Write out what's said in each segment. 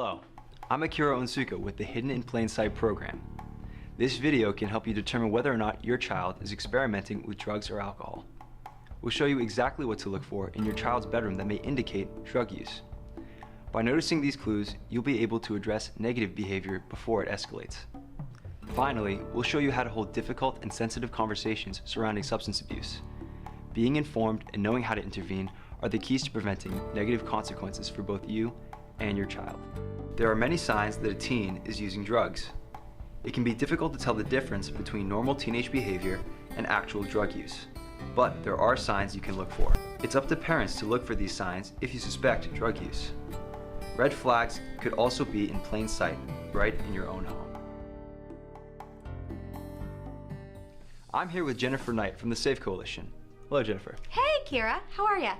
Hello, I'm Akira Onsuka with the Hidden in Plain Sight program. This video can help you determine whether or not your child is experimenting with drugs or alcohol. We'll show you exactly what to look for in your child's bedroom that may indicate drug use. By noticing these clues, you'll be able to address negative behavior before it escalates. Finally, we'll show you how to hold difficult and sensitive conversations surrounding substance abuse. Being informed and knowing how to intervene are the keys to preventing negative consequences for both you and your child. There are many signs that a teen is using drugs. It can be difficult to tell the difference between normal teenage behavior and actual drug use, but there are signs you can look for. It's up to parents to look for these signs if you suspect drug use. Red flags could also be in plain sight, right in your own home. I'm here with Jennifer Knight from the SAFE Coalition. Hello, Jennifer. Hey, Kira. How are you?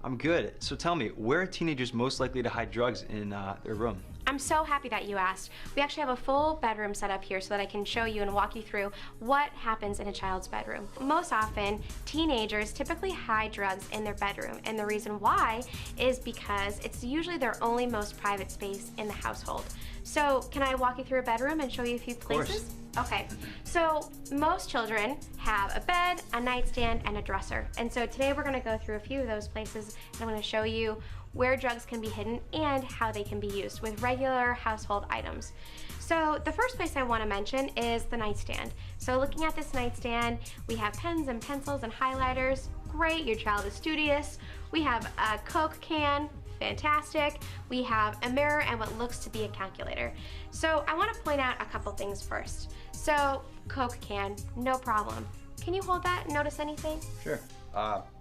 I'm good. So tell me, where are teenagers most likely to hide drugs in their room? I'm so happy that you asked. We actually have a full bedroom set up here so that I can show you and walk you through what happens in a child's bedroom. Most often, teenagers typically hide drugs in their bedroom, and the reason why is because it's usually their only most private space in the household. So can I walk you through a bedroom and show you a few places? Okay, so most children have a bed, a nightstand, and a dresser. And so today we're gonna go through a few of those places, and I'm gonna show you where drugs can be hidden and how they can be used with regular household items. So the first place I wanna mention is the nightstand. So looking at this nightstand, we have pens and pencils and highlighters. Great, your child is studious. We have a Coke can. Fantastic. We have a mirror and what looks to be a calculator. So I want to point out a couple things first. So Coke can, no problem. Can you hold that and notice anything? Sure.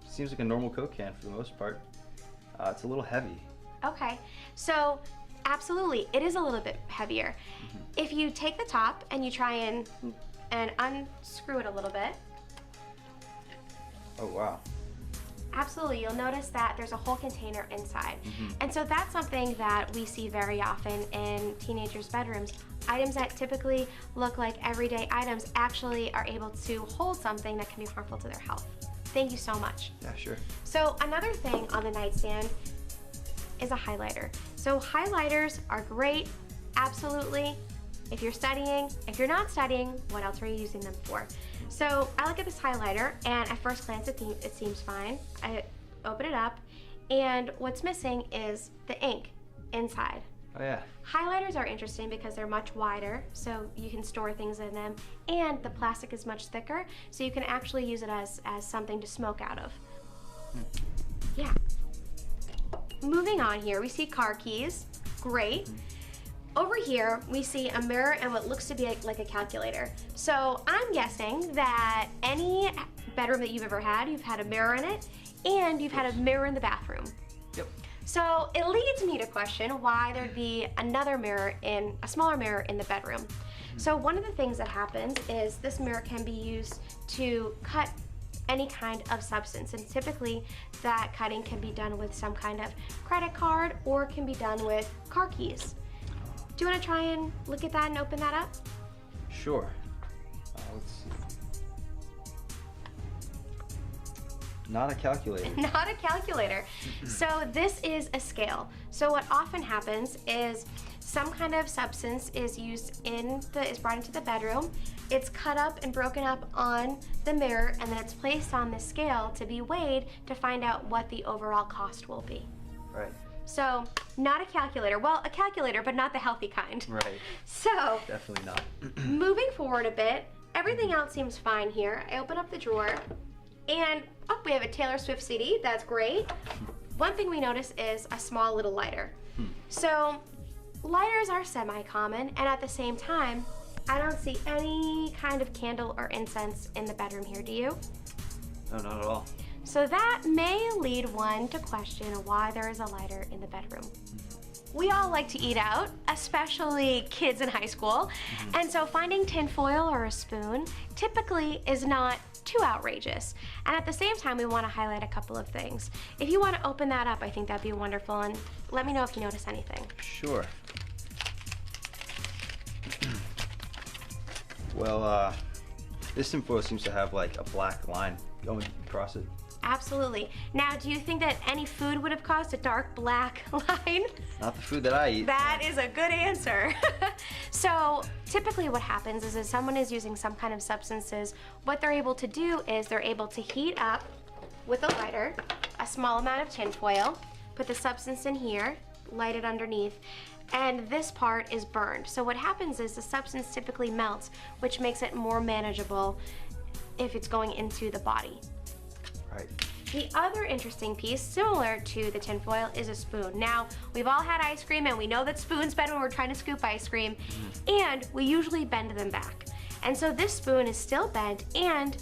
Seems like a normal Coke can for the most part. It's a little heavy. Okay, so absolutely, it is a little bit heavier. If you take the top and you try and unscrew it a little bit. Oh, wow. Absolutely, you'll notice that there's a whole container inside. And so that's something that we see very often in teenagers' bedrooms. Items that typically look like everyday items actually are able to hold something that can be harmful to their health. Thank you so much. Yeah, sure. So another thing on the nightstand is a highlighter. So highlighters are great, absolutely. If you're studying, if you're not studying, what else are you using them for? So I look at this highlighter, and at first glance it seems fine. I open it up, and what's missing is the ink inside. Oh yeah. Highlighters are interesting because they're much wider, so you can store things in them, and the plastic is much thicker, so you can actually use it as something to smoke out of. Yeah. Moving on here, we see car keys. Great. Over here, we see a mirror and what looks to be like a calculator. So I'm guessing that any bedroom that you've ever had, you've had a mirror in it, and you've had a mirror in the bathroom. Yep. So it leads me to question why there'd be another mirror a smaller mirror in the bedroom. So one of the things that happens is this mirror can be used to cut any kind of substance, and typically that cutting can be done with some kind of credit card or can be done with car keys. Do you want to try and look at that and open that up? Sure. Let's see. Not a calculator. Not a calculator. So this is a scale. So what often happens is some kind of substance is brought into the bedroom. It's cut up and broken up on the mirror, and then it's placed on the scale to be weighed to find out what the overall cost will be. Right. So, not a calculator. Well, a calculator, but not the healthy kind. Right. So, Definitely not. moving forward a bit, everything else seems fine here. I open up the drawer, and we have a Taylor Swift CD. That's great. One thing we notice is a small little lighter. So, lighters are semi-common, and at the same time, I don't see any kind of candle or incense in the bedroom here. Do you? No, not at all. So that may lead one to question why there is a lighter in the bedroom. We all like to eat out, especially kids in high school, and so finding tin foil or a spoon typically is not too outrageous. And at the same time, we want to highlight a couple of things. If you want to open that up, I think that'd be wonderful, and let me know if you notice anything. Sure. Well, this tin foil seems to have like a black line going across it. Absolutely. Now, do you think that any food would have caused a dark black line? Not the food that I eat. That is a good answer. So typically what happens is if someone is using some kind of substances, what they're able to do is they're able to heat up with a lighter a small amount of tin foil, put the substance in here, light it underneath, and this part is burned. So what happens is the substance typically melts, which makes it more manageable if it's going into the body. Right. The other interesting piece, similar to the tinfoil, is a spoon. Now, we've all had ice cream and we know that spoons bend when we're trying to scoop ice cream, and we usually bend them back. And so this spoon is still bent, and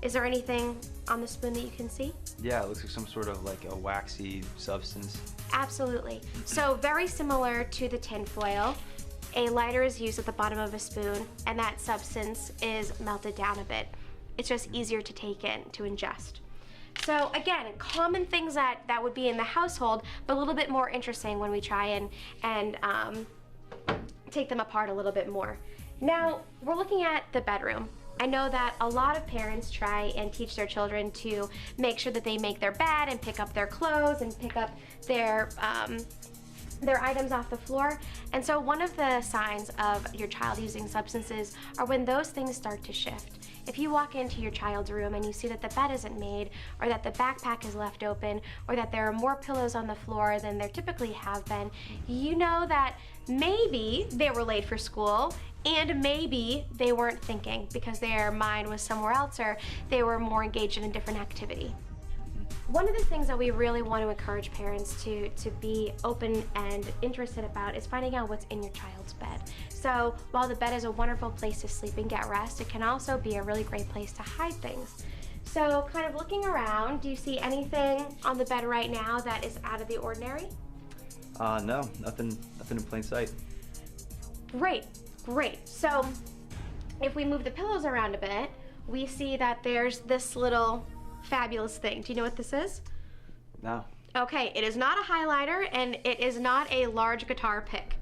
is there anything on the spoon that you can see? Yeah, it looks like some sort of like a waxy substance. Absolutely. So very similar to the tinfoil, a lighter is used at the bottom of a spoon, and that substance is melted down a bit. It's just easier to take in, to ingest. So again, common things that would be in the household, but a little bit more interesting when we try and take them apart a little bit more. Now, we're looking at the bedroom. I know that a lot of parents try and teach their children to make sure that they make their bed and pick up their clothes and pick up their items off the floor. And so one of the signs of your child using substances are when those things start to shift. If you walk into your child's room and you see that the bed isn't made, or that the backpack is left open, or that there are more pillows on the floor than there typically have been, you know that maybe they were late for school, and maybe they weren't thinking because their mind was somewhere else, or they were more engaged in a different activity. One of the things that we really want to encourage parents to be open and interested about is finding out what's in your child's bed. So while the bed is a wonderful place to sleep and get rest, it can also be a really great place to hide things. So kind of looking around, do you see anything on the bed right now that is out of the ordinary? No, nothing in plain sight. Great. So if we move the pillows around a bit, we see that there's this little fabulous thing. Do you know what this is? No. Okay, it is not a highlighter and it is not a large guitar pick.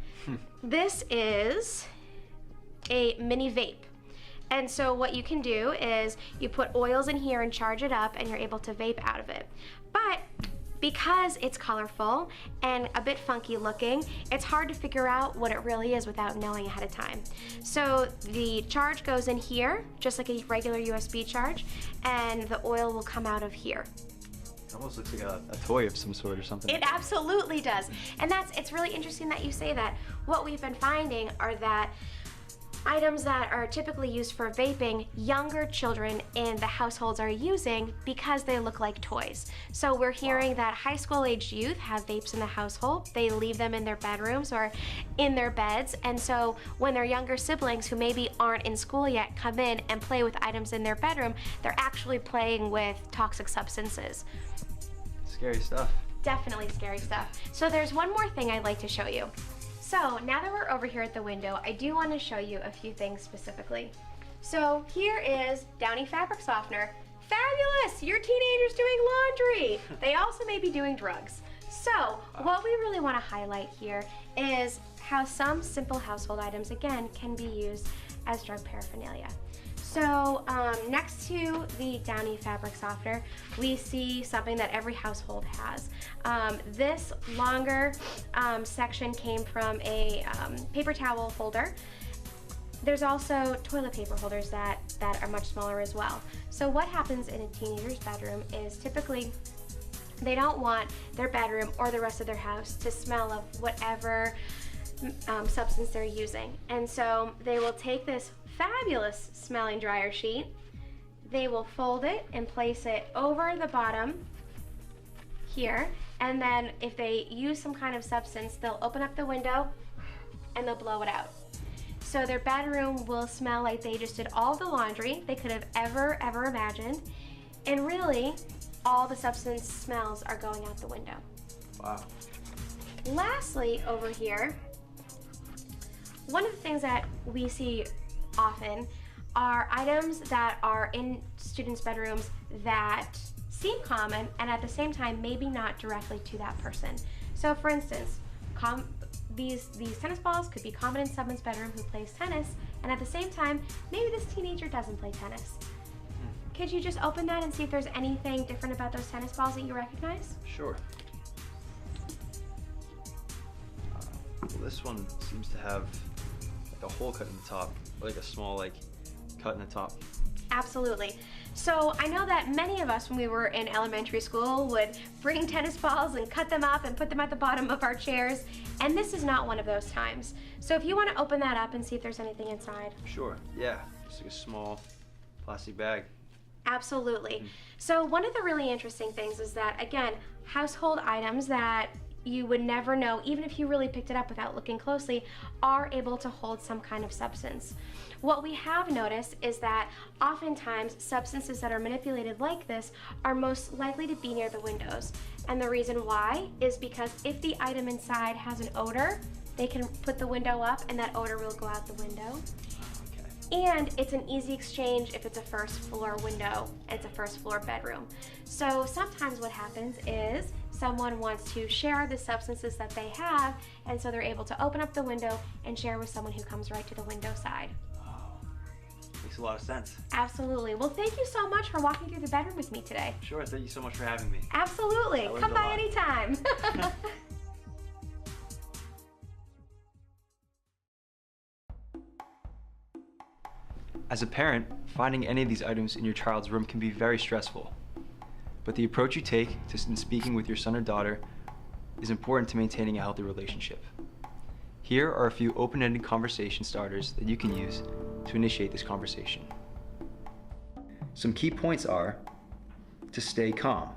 This is a mini vape. And so what you can do is you put oils in here and charge it up and you're able to vape out of it. But because it's colorful and a bit funky looking, it's hard to figure out what it really is without knowing ahead of time. So the charge goes in here, just like a regular USB charge, and the oil will come out of here. It almost looks like a toy of some sort or something. It absolutely does. And it's really interesting that you say that. What we've been finding are that items that are typically used for vaping, younger children in the households are using because they look like toys. So we're hearing that high school aged youth have vapes in the household. They leave them in their bedrooms or in their beds. And so when their younger siblings who maybe aren't in school yet come in and play with items in their bedroom, they're actually playing with toxic substances. Scary stuff. Definitely scary stuff. So there's one more thing I'd like to show you. So now that we're over here at the window, I do want to show you a few things specifically. So here is Downy fabric softener. Fabulous! Your teenager's doing laundry. They also may be doing drugs. So what we really want to highlight here is how some simple household items, again, can be used as drug paraphernalia. So next to the Downy fabric softener, we see something that every household has. This longer section came from a paper towel holder. There's also toilet paper holders that are much smaller as well. So what happens in a teenager's bedroom is typically they don't want their bedroom or the rest of their house to smell of whatever substance they're using. And so they will take this fabulous smelling dryer sheet, they will fold it and place it over the bottom here, and then if they use some kind of substance, they'll open up the window and they'll blow it out. So their bedroom will smell like they just did all the laundry they could have ever imagined, and really all the substance smells are going out the window. Wow. Lastly, over here, one of the things that we see often are items that are in students' bedrooms that seem common and at the same time maybe not directly to that person. So for instance, these tennis balls could be common in someone's bedroom who plays tennis, and at the same time maybe this teenager doesn't play tennis. could you just open that and see if there's anything different about those tennis balls that you recognize? Sure. Well, this one seems to have like a hole cut in the top, like a small cut in the top. Absolutely. So I know that many of us when we were in elementary school would bring tennis balls and cut them up and put them at the bottom of our chairs, and this is not one of those times. So if you want to open that up and see if there's anything inside. Sure, yeah, just like a small plastic bag. Absolutely. So one of the really interesting things is that, again, household items that you would never know, even if you really picked it up without looking closely, are able to hold some kind of substance. What we have noticed is that oftentimes substances that are manipulated like this are most likely to be near the windows. And the reason why is because if the item inside has an odor, they can put the window up and that odor will go out the window. And it's an easy exchange if it's a first floor window and it's a first floor bedroom. So sometimes what happens is someone wants to share the substances that they have, and so they're able to open up the window and share with someone who comes right to the window side. Oh, makes a lot of sense. Absolutely. Well, thank you so much for walking through the bedroom with me today. Sure, thank you so much for having me. Absolutely. Come by anytime. As a parent, finding any of these items in your child's room can be very stressful. But the approach you take in speaking with your son or daughter is important to maintaining a healthy relationship. Here are a few open-ended conversation starters that you can use to initiate this conversation. Some key points are to stay calm,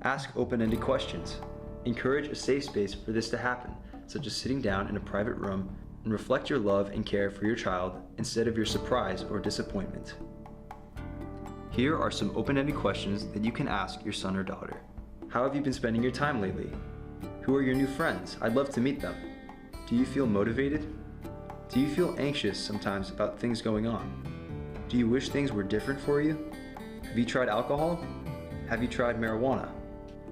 ask open-ended questions, encourage a safe space for this to happen, such as sitting down in a private room, and reflect your love and care for your child instead of your surprise or disappointment. Here are some open-ended questions that you can ask your son or daughter. How have you been spending your time lately? Who are your new friends? I'd love to meet them. Do you feel motivated? Do you feel anxious sometimes about things going on? Do you wish things were different for you? Have you tried alcohol? Have you tried marijuana?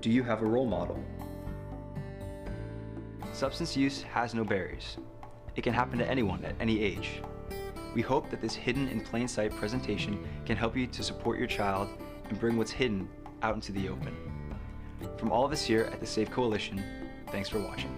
Do you have a role model? Substance use has no barriers. It can happen to anyone at any age. We hope that this hidden in plain sight presentation can help you to support your child and bring what's hidden out into the open. From all of us here at the Safe Coalition, thanks for watching.